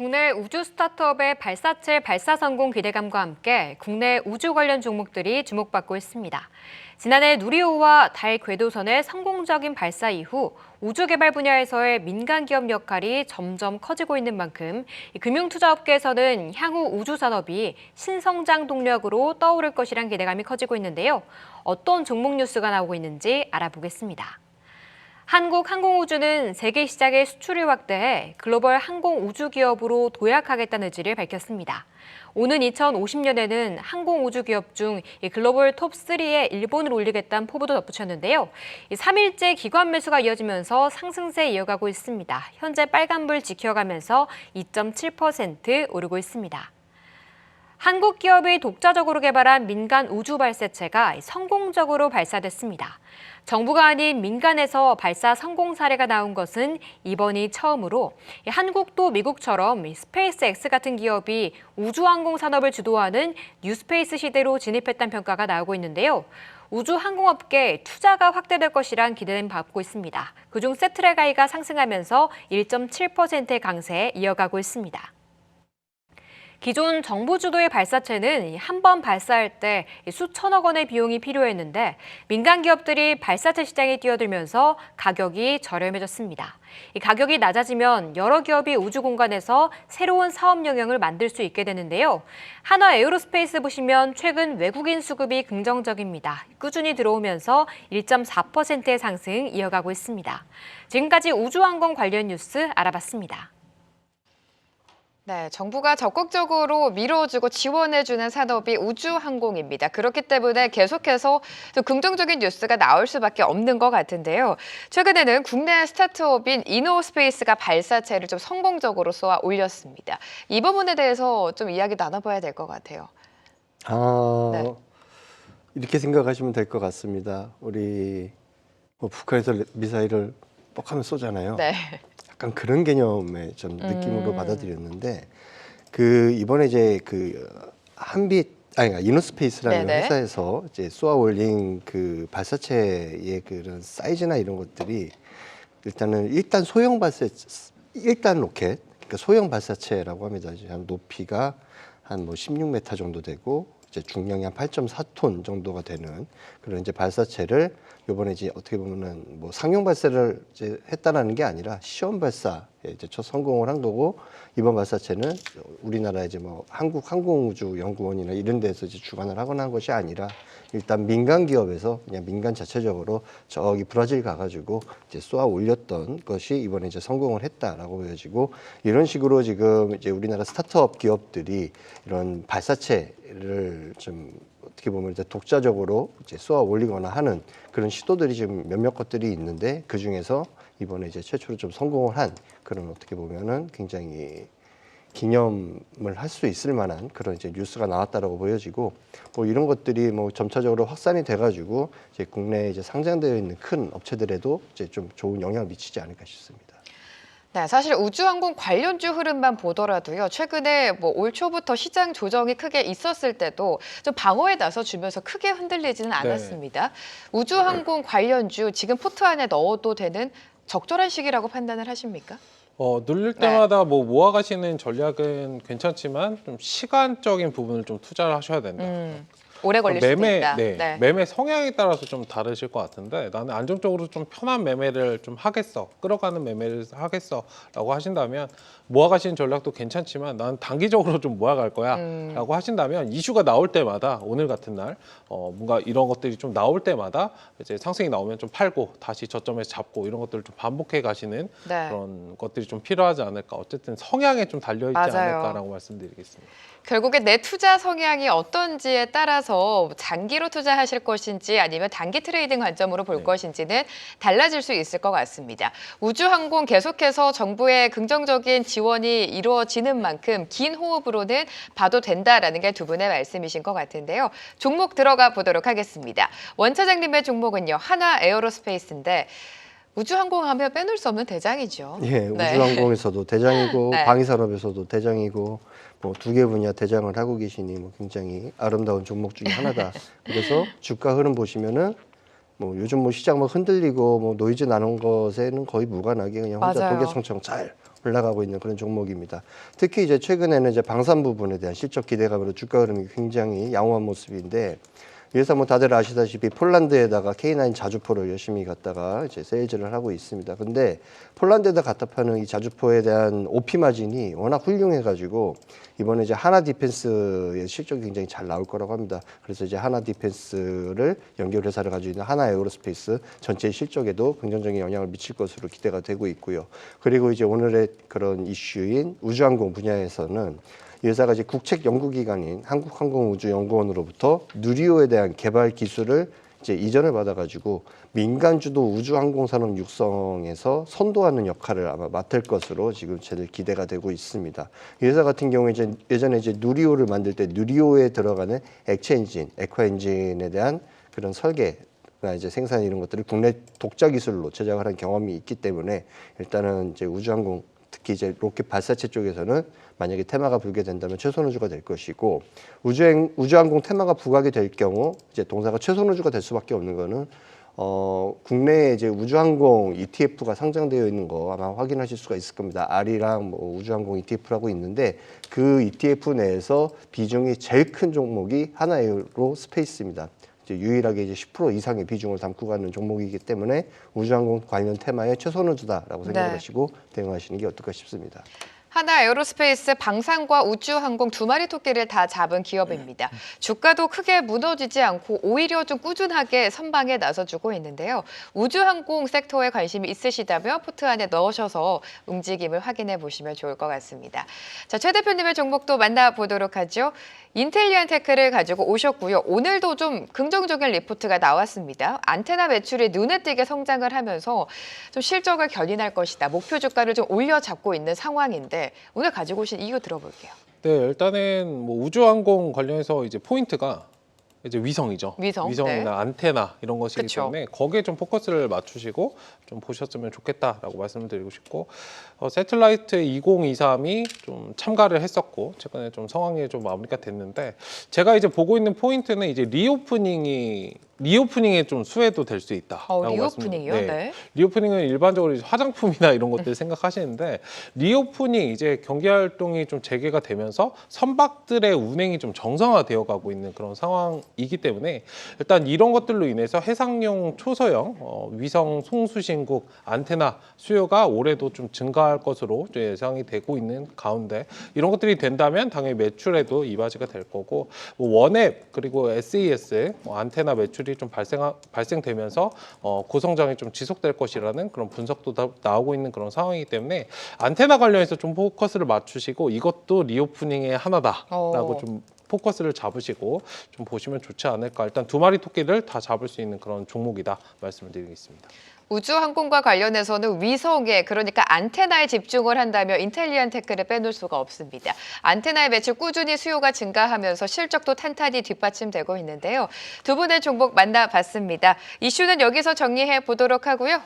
국내 우주 스타트업의 발사체 발사 성공 기대감과 함께 국내 우주 관련 종목들이 주목받고 있습니다. 지난해 누리호와 달 궤도선의 성공적인 발사 이후 우주 개발 분야에서의 민간 기업 역할이 점점 커지고 있는 만큼 금융투자업계에서는 향후 우주 산업이 신성장 동력으로 떠오를 것이란 기대감이 커지고 있는데요. 어떤 종목 뉴스가 나오고 있는지 알아보겠습니다. 한국항공우주는 세계 시장의 수출을 확대해 글로벌 항공우주 기업으로 도약하겠다는 의지를 밝혔습니다. 오는 2050년에는 항공우주 기업 중 글로벌 톱3에 일본을 올리겠다는 포부도 덧붙였는데요. 3일째 기관 매수가 이어지면서 상승세 이어가고 있습니다. 현재 빨간불 지켜가면서 2.7% 오르고 있습니다. 한국 기업이 독자적으로 개발한 민간 우주 발사체가 성공적으로 발사됐습니다. 정부가 아닌 민간에서 발사 성공 사례가 나온 것은 이번이 처음으로 한국도 미국처럼 스페이스X 같은 기업이 우주항공 산업을 주도하는 뉴스페이스 시대로 진입했다는 평가가 나오고 있는데요. 우주항공업계 투자가 확대될 것이란 기대는 받고 있습니다. 그중 세트레가이가 상승하면서 1.7%의 강세에 이어가고 있습니다. 기존 정부 주도의 발사체는 한 번 발사할 때 수천억 원의 비용이 필요했는데 민간 기업들이 발사체 시장에 뛰어들면서 가격이 저렴해졌습니다. 이 가격이 낮아지면 여러 기업이 우주 공간에서 새로운 사업 영역을 만들 수 있게 되는데요. 한화 에어로스페이스 보시면 최근 외국인 수급이 긍정적입니다. 꾸준히 들어오면서 1.4%의 상승 이어가고 있습니다. 지금까지 우주항공 관련 뉴스 알아봤습니다. 네, 정부가 적극적으로 밀어주고 지원해주는 산업이 우주항공입니다. 그렇기 때문에 계속해서 또 긍정적인 뉴스가 나올 수밖에 없는 것 같은데요. 최근에는 국내 스타트업인 이노스페이스가 발사체를 좀 성공적으로 쏘아 올렸습니다. 이 부분에 대해서 좀 이야기 나눠봐야 될 것 같아요. 네. 이렇게 생각하시면 될 것 같습니다. 우리 북한에서 미사일을 뻑하면 쏘잖아요. 네. 약간 그런 개념의 좀 느낌으로 받아들였는데 이번에 이제 그러니까 이노스페이스라는 네네. 회사에서 이제 쏘아 올린 그 발사체의 그런 사이즈나 이런 것들이 일단 소형 발사 1단 로켓, 그러니까 소형 발사체라고 합니다. 이제 한 높이가 한 16m 정도 되고 이제 중량이 한 8.4톤 정도가 되는 그런 이제 발사체를 이번에 이제 어떻게 보면은 상용 발사를 이제 했다라는 게 아니라 시험 발사에 이제 첫 성공을 한 거고, 이번 발사체는 우리나라 이제 한국항공우주연구원이나 이런 데서 이제 주관을 하거나 한 것이 아니라 일단 민간 기업에서 그냥 민간 자체적으로 저기 브라질 가가지고 이제 쏘아 올렸던 것이 이번에 이제 성공을 했다라고 보여지고, 이런 식으로 지금 이제 우리나라 스타트업 기업들이 이런 발사체를 좀 어떻게 보면 이제 독자적으로 이제 쏘아 올리거나 하는 그런 시도들이 지금 몇몇 것들이 있는데, 그 중에서 이번에 이제 최초로 좀 성공을 한 그런 어떻게 보면은 굉장히 기념을 할 수 있을 만한 그런 이제 뉴스가 나왔다라고 보여지고, 이런 것들이 점차적으로 확산이 돼가지고 이제 국내에 이제 상장되어 있는 큰 업체들에도 이제 좀 좋은 영향을 미치지 않을까 싶습니다. 네, 사실 우주항공 관련주 흐름만 보더라도요. 최근에 올 초부터 시장 조정이 크게 있었을 때도 좀 방어에 나서 주면서 크게 흔들리지는 않았습니다. 우주항공 관련주 지금 포트 안에 넣어도 되는 적절한 시기라고 판단을 하십니까? 누릴 때마다 모아가시는 전략은 괜찮지만 좀 시간적인 부분을 좀 투자를 하셔야 된다. 오래 걸릴 수도 있다. 매매 성향에 따라서 좀 다르실 것 같은데, 나는 안정적으로 좀 편한 매매를 좀 하겠어, 끌어가는 매매를 하겠어라고 하신다면 모아가시는 전략도 괜찮지만, 나는 단기적으로 좀 모아갈 거야라고 하신다면 이슈가 나올 때마다, 오늘 같은 날 뭔가 이런 것들이 좀 나올 때마다 이제 상승이 나오면 좀 팔고 다시 저점에서 잡고 이런 것들을 좀 반복해 가시는 그런 것들이 좀 필요하지 않을까. 어쨌든 성향에 좀 달려있지 않을까라고 말씀드리겠습니다. 결국에 내 투자 성향이 어떤지에 따라서 장기로 투자하실 것인지 아니면 단기 트레이딩 관점으로 볼 것인지는 달라질 수 있을 것 같습니다. 우주항공 계속해서 정부의 긍정적인 지원이 이루어지는 만큼 긴 호흡으로는 봐도 된다라는 게 두 분의 말씀이신 것 같은데요. 종목 들어가 보도록 하겠습니다. 원 차장님의 종목은요, 한화 에어로스페이스인데 우주항공하면 빼놓을 수 없는 대장이죠. 예, 우주항공에서도 대장이고 방위산업에서도 대장이고 두 개 분야 대장을 하고 계시니 굉장히 아름다운 종목 중에 하나다. 그래서 주가 흐름 보시면은 뭐 요즘 뭐 시장 뭐 흔들리고 뭐 노이즈 나는 것에는 거의 무관하게 그냥 혼자 맞아요. 도개청청 잘 올라가고 있는 그런 종목입니다. 특히 이제 최근에는 이제 방산 부분에 대한 실적 기대감으로 주가 흐름이 굉장히 양호한 모습인데, 그래서 뭐 다들 아시다시피 폴란드에다가 K9 자주포를 열심히 갖다가 이제 세일즈를 하고 있습니다. 근데 폴란드에다 갖다 파는 이 자주포에 대한 OP 마진이 워낙 훌륭해가지고 이번에 이제 하나 디펜스의 실적이 굉장히 잘 나올 거라고 합니다. 그래서 이제 하나 디펜스를 연결 회사를 가지고 있는 하나 에어로스페이스 전체 실적에도 긍정적인 영향을 미칠 것으로 기대가 되고 있고요. 그리고 이제 오늘의 그런 이슈인 우주항공 분야에서는 이 회사가 이제 국책 연구기관인 한국항공우주연구원으로부터 누리호에 대한 개발 기술을 이제 이전을 받아가지고 민간 주도 우주항공산업 육성에서 선도하는 역할을 아마 맡을 것으로 지금 제일 기대가 되고 있습니다. 이 회사 같은 경우에 이제 예전에 이제 누리호를 만들 때 누리호에 들어가는 액체 엔진, 액화 엔진에 대한 그런 설계나 이제 생산 이런 것들을 국내 독자 기술로 제작을 한 경험이 있기 때문에 일단은 이제 우주항공 특히 이제 로켓 발사체 쪽에서는 만약에 테마가 불게 된다면 최선우주가 될 것이고, 우주항공 테마가 부각이 될 경우 이제 동사가 최선우주가 될 수밖에 없는 거는 국내에 이제 우주항공 ETF가 상장되어 있는 거 아마 확인하실 수가 있을 겁니다. R이랑 뭐 우주항공 ETF라고 있는데 그 ETF 내에서 비중이 제일 큰 종목이 하나에어로 스페이스입니다. 이제 유일하게 이제 10% 이상의 비중을 담고 가는 종목이기 때문에 우주항공 관련 테마의 최선우주다라고 생각을 하시고 대응하시는 게 어떨까 싶습니다. 하나 에어로스페이스 방산과 우주항공 두 마리 토끼를 다 잡은 기업입니다. 주가도 크게 무너지지 않고 오히려 좀 꾸준하게 선방에 나서주고 있는데요. 우주항공 섹터에 관심이 있으시다면 포트 안에 넣으셔서 움직임을 확인해 보시면 좋을 것 같습니다. 자, 최 대표님의 종목도 만나보도록 하죠. 인텔리안테크를 가지고 오셨고요. 오늘도 좀 긍정적인 리포트가 나왔습니다. 안테나 매출이 눈에 띄게 성장을 하면서 좀 실적을 견인할 것이다. 목표 주가를 좀 올려잡고 있는 상황인데 오늘 가지고 오신 이유 들어볼게요. 네, 일단은 뭐 우주항공 관련해서 이제 포인트가 이제 위성이죠. 위성이나 네. 안테나 이런 것이기 그쵸. 때문에 거기에 좀 포커스를 맞추시고 좀 보셨으면 좋겠다라고 말씀을 드리고 싶고, 새틀라이트 2023이 좀 참가를 했었고 최근에 좀 상황이 좀 마무리가 됐는데, 제가 이제 보고 있는 포인트는 이제 리오프닝에 좀 수혜도 될 수 있다라고 리오프닝이요? 네. 리오프닝은 일반적으로 이제 화장품이나 이런 것들 생각하시는데, 리오프닝 이제 경기 활동이 좀 재개가 되면서 선박들의 운행이 좀 정상화되어 가고 있는 그런 상황이기 때문에 일단 이런 것들로 인해서 해상용 초소형 위성 송수신국 안테나 수요가 올해도 좀 증가할 것으로 예상이 되고 있는 가운데, 이런 것들이 된다면 당연히 매출에도 이바지가 될 거고, 뭐 원앱 그리고 SES 안테나 매출이 좀 발생되면서 고성장이 좀 지속될 것이라는 그런 분석도 나오고 있는 그런 상황이기 때문에 안테나 관련해서 좀 포커스를 맞추시고 이것도 리오프닝의 하나다라고 좀 포커스를 잡으시고 좀 보시면 좋지 않을까. 일단 두 마리 토끼를 다 잡을 수 있는 그런 종목이다 말씀을 드리겠습니다. 우주항공과 관련해서는 위성에, 그러니까 안테나에 집중을 한다면 인텔리안테크를 빼놓을 수가 없습니다. 안테나의 매출 꾸준히 수요가 증가하면서 실적도 탄탄히 뒷받침되고 있는데요. 두 분의 종목 만나봤습니다. 이슈는 여기서 정리해 보도록 하고요.